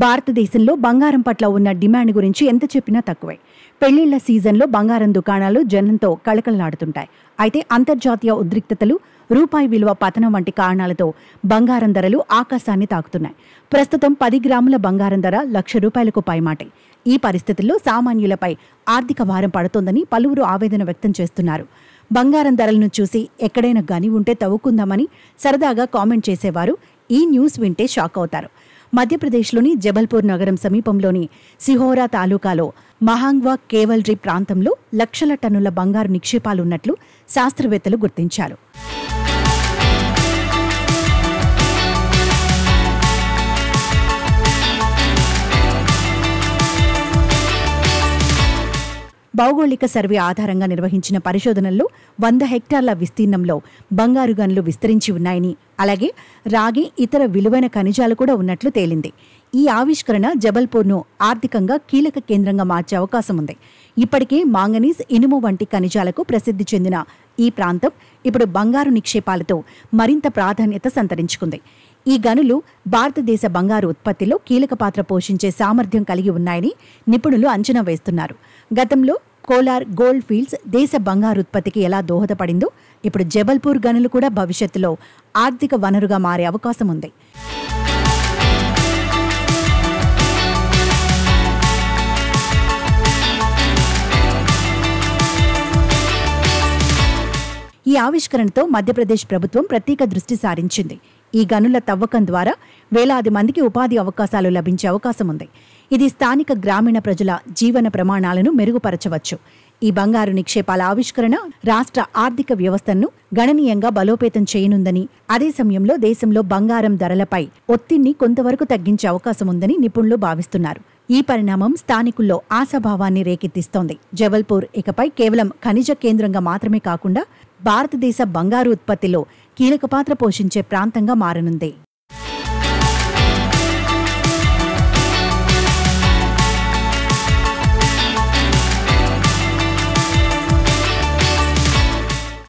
భారతదేశంలో బంగారం పట్ల ఉన్న డిమాండ్ గురించి ఎంత చెప్పినా తక్కువే. పెళ్లిళ్ల సీజన్లో బంగారం దుకాణాలు జనంతో కళకళలాడుతుంటాయి. అయితే అంతర్జాతీయ ఉద్రిక్తతలు, రూపాయి విలువ పతనం వంటి కారణాలతో బంగారం ధరలు ఆకాశాన్ని తాకుతున్నాయి. ప్రస్తుతం 10 గ్రాముల బంగారం ధర ₹1,00,000కు పైమాటే. ఈ పరిస్థితుల్లో సామాన్యులపై ఆర్థిక భారం పడుతోందని పలువురు ఆవేదన వ్యక్తం చేస్తున్నారు. బంగారం ధరలను చూసి ఎక్కడైనా గని ఉంటే తవ్వుకుందామని సరదాగా కామెంట్ చేసేవారు ఈ న్యూస్ వింటే షాక్ అవుతారు. మధ్యప్రదేశ్లోని జబల్పూర్ నగరం సమీపంలోని సిహోరా తాలూకాలో మహాంగ్వా కేవల్రీ ప్రాంతంలో లక్షల టన్నుల బంగారు నిక్షేపాలున్నట్లు శాస్త్రవేత్తలు గుర్తించారు. భౌగోళిక సర్వే ఆధారంగా నిర్వహించిన పరిశోధనల్లో 100 హెక్టార్ల విస్తీర్ణంలో బంగారు గనులు విస్తరించి ఉన్నాయని, అలాగే రాగి, ఇతర విలువైన ఖనిజాలు కూడా ఉన్నట్లు తేలింది. ఈ ఆవిష్కరణ జబల్పూర్ను ఆర్థికంగా కీలక కేంద్రంగా మార్చే అవకాశం ఉంది. ఇప్పటికే మాంగనీస్, ఇనుము వంటి ఖనిజాలకు ప్రసిద్ధి చెందిన ఈ ప్రాంతం ఇప్పుడు బంగారు నిక్షేపాలతో మరింత ప్రాధాన్యత సంతరించుకుంది. ఈ గనులు భారతదేశ బంగారు ఉత్పత్తిలో కీలక పాత్ర పోషించే సామర్థ్యం కలిగి ఉన్నాయని నిపుణులు అంచనా వేస్తున్నారు. గతంలో కోలార్ గోల్డ్ ఫీల్డ్స్ దేశ బంగారు ఉత్పత్తికి ఎలా దోహదపడిందో ఇప్పుడు జబల్పూర్ గనులు కూడా భవిష్యత్తులో ఆర్థిక వనరుగా మారే అవకాశం ఉంది. ఈ ఆవిష్కరణతో మధ్యప్రదేశ్ ప్రభుత్వం ప్రత్యేక దృష్టి సారించింది. ఈ గనుల తవ్వకం ద్వారా వేలాది మందికి ఉపాధి అవకాశాలు లభించే అవకాశం ఉంది. ఇది స్థానిక గ్రామీణ ప్రజల జీవన ప్రమాణాలను మెరుగుపరచవచ్చు. ఈ బంగారు నిక్షేపాల ఆవిష్కరణ రాష్ట్ర ఆర్థిక వ్యవస్థను గణనీయంగా బలోపేతం చేయనుందని, అదే సమయంలో దేశంలో బంగారం ధరలపై ఒత్తిడిని కొంతవరకు తగ్గించే అవకాశం ఉందని నిపుణులు భావిస్తున్నారు. ఈ పరిణామం స్థానికుల్లో ఆశాభావాన్ని రేకెత్తిస్తోంది. జబల్పూర్ ఇకపై కేవలం ఖనిజ కేంద్రంగా మాత్రమే కాకుండా భారతదేశ బంగారు ఉత్పత్తిలో కీలక పాత్ర పోషించే ప్రాంతంగా మారనుంది.